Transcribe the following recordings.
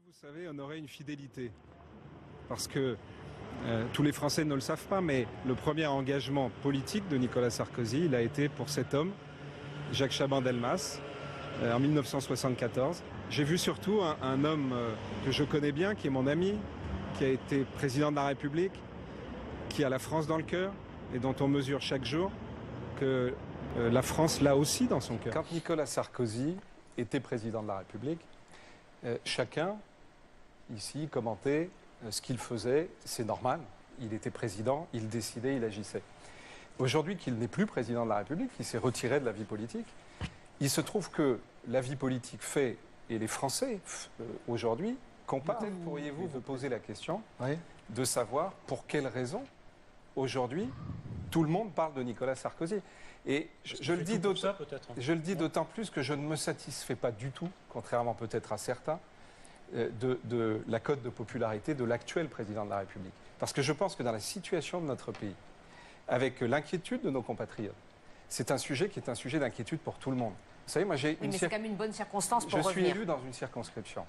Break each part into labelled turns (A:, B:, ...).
A: Vous savez, honorer une fidélité. Parce que tous les Français ne le savent pas, mais le premier engagement politique de Nicolas Sarkozy, il a été pour cet homme, Jacques Chaban-Delmas, en 1974. J'ai vu surtout un homme que je connais bien, qui est mon ami, qui a été président de la République, qui a la France dans le cœur et dont on mesure chaque jour que la France l'a aussi dans son cœur. Quand Nicolas Sarkozy était président de la République, chacun ici commentait ce qu'il faisait, c'est normal. Il était président, il décidait, il agissait. Aujourd'hui qu'il n'est plus président de la République, qu'il s'est retiré de la vie politique, il se trouve que la vie politique fait, et les Français aujourd'hui, comparent. Peut-être pourriez-vous vous poser la question de savoir pour quelles raisons, aujourd'hui, tout le monde parle de Nicolas Sarkozy. Et je le dis d'autant plus que je ne me satisfais pas du tout, contrairement peut-être à certains, de la cote de popularité de l'actuel président de la République. Parce que je pense que dans la situation de notre pays, avec l'inquiétude de nos compatriotes, c'est un sujet qui est un sujet d'inquiétude pour tout le monde. Vous savez, moi j'ai
B: mais c'est quand même une bonne circonstance pour revenir.
A: Je suis élu dans une circonscription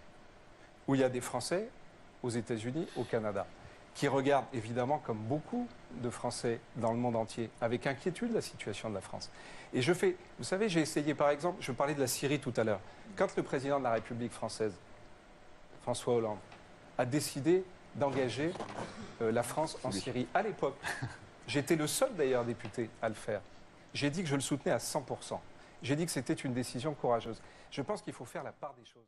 A: où il y a des Français aux États-Unis, au Canada, qui regardent évidemment, comme beaucoup de Français dans le monde entier, avec inquiétude la situation de la France. Et vous savez, j'ai essayé par exemple, je parlais de la Syrie tout à l'heure, quand le président de la République française, François Hollande, a décidé d'engager la France en Syrie. À l'époque, j'étais le seul d'ailleurs député à le faire. J'ai dit que je le soutenais à 100%. J'ai dit que c'était une décision courageuse. Je pense qu'il faut faire la part des choses.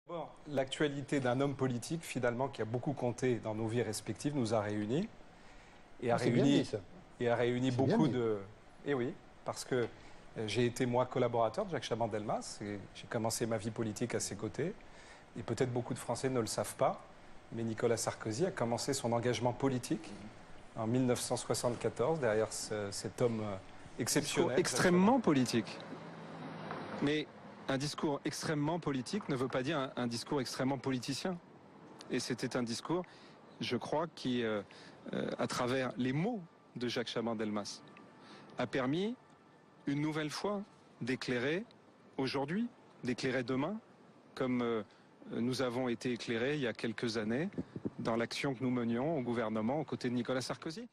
A: D'abord, l'actualité d'un homme politique, finalement, qui a beaucoup compté dans nos vies respectives, nous a réunis. Et a réuni beaucoup de... Eh oui, parce que j'ai été, moi, collaborateur de Jacques Chaban-Delmas et j'ai commencé ma vie politique à ses côtés. Et peut-être beaucoup de Français ne le savent pas, mais Nicolas Sarkozy a commencé son engagement politique en 1974, derrière cet homme exceptionnel. Extrêmement politique. Mais un discours extrêmement politique ne veut pas dire un discours extrêmement politicien. Et c'était un discours, je crois, qui, à travers les mots de Jacques Chaban-Delmas, a permis une nouvelle fois d'éclairer aujourd'hui, d'éclairer demain, comme nous avons été éclairés il y a quelques années dans l'action que nous menions au gouvernement aux côtés de Nicolas Sarkozy.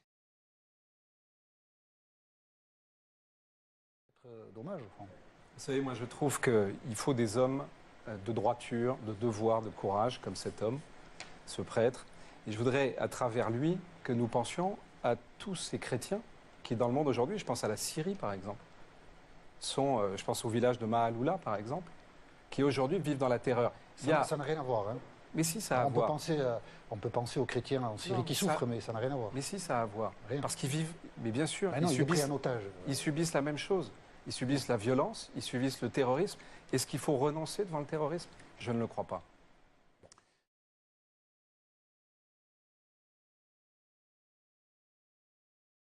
C: Dommage, au fond.
A: Vous savez, moi je trouve qu'il faut des hommes de droiture, de devoir, de courage, comme cet homme, ce prêtre. Et je voudrais, à travers lui, que nous pensions à tous ces chrétiens qui, dans le monde aujourd'hui, je pense à la Syrie par exemple, je pense au village de Mahaloula par exemple, qui aujourd'hui vivent dans la terreur.
C: Ça n'a rien à voir. Hein.
A: Mais si, ça a à voir.
C: On peut penser aux chrétiens en Syrie qui souffrent, mais ça n'a rien à voir.
A: Mais si, ça a à voir.
C: Rien.
A: Parce qu'ils vivent, mais bien sûr,
C: ils subissent un otage.
A: Ils subissent la même chose. Ils subissent la violence, ils subissent le terrorisme. Est-ce qu'il faut renoncer devant le terrorisme? Je ne le crois pas.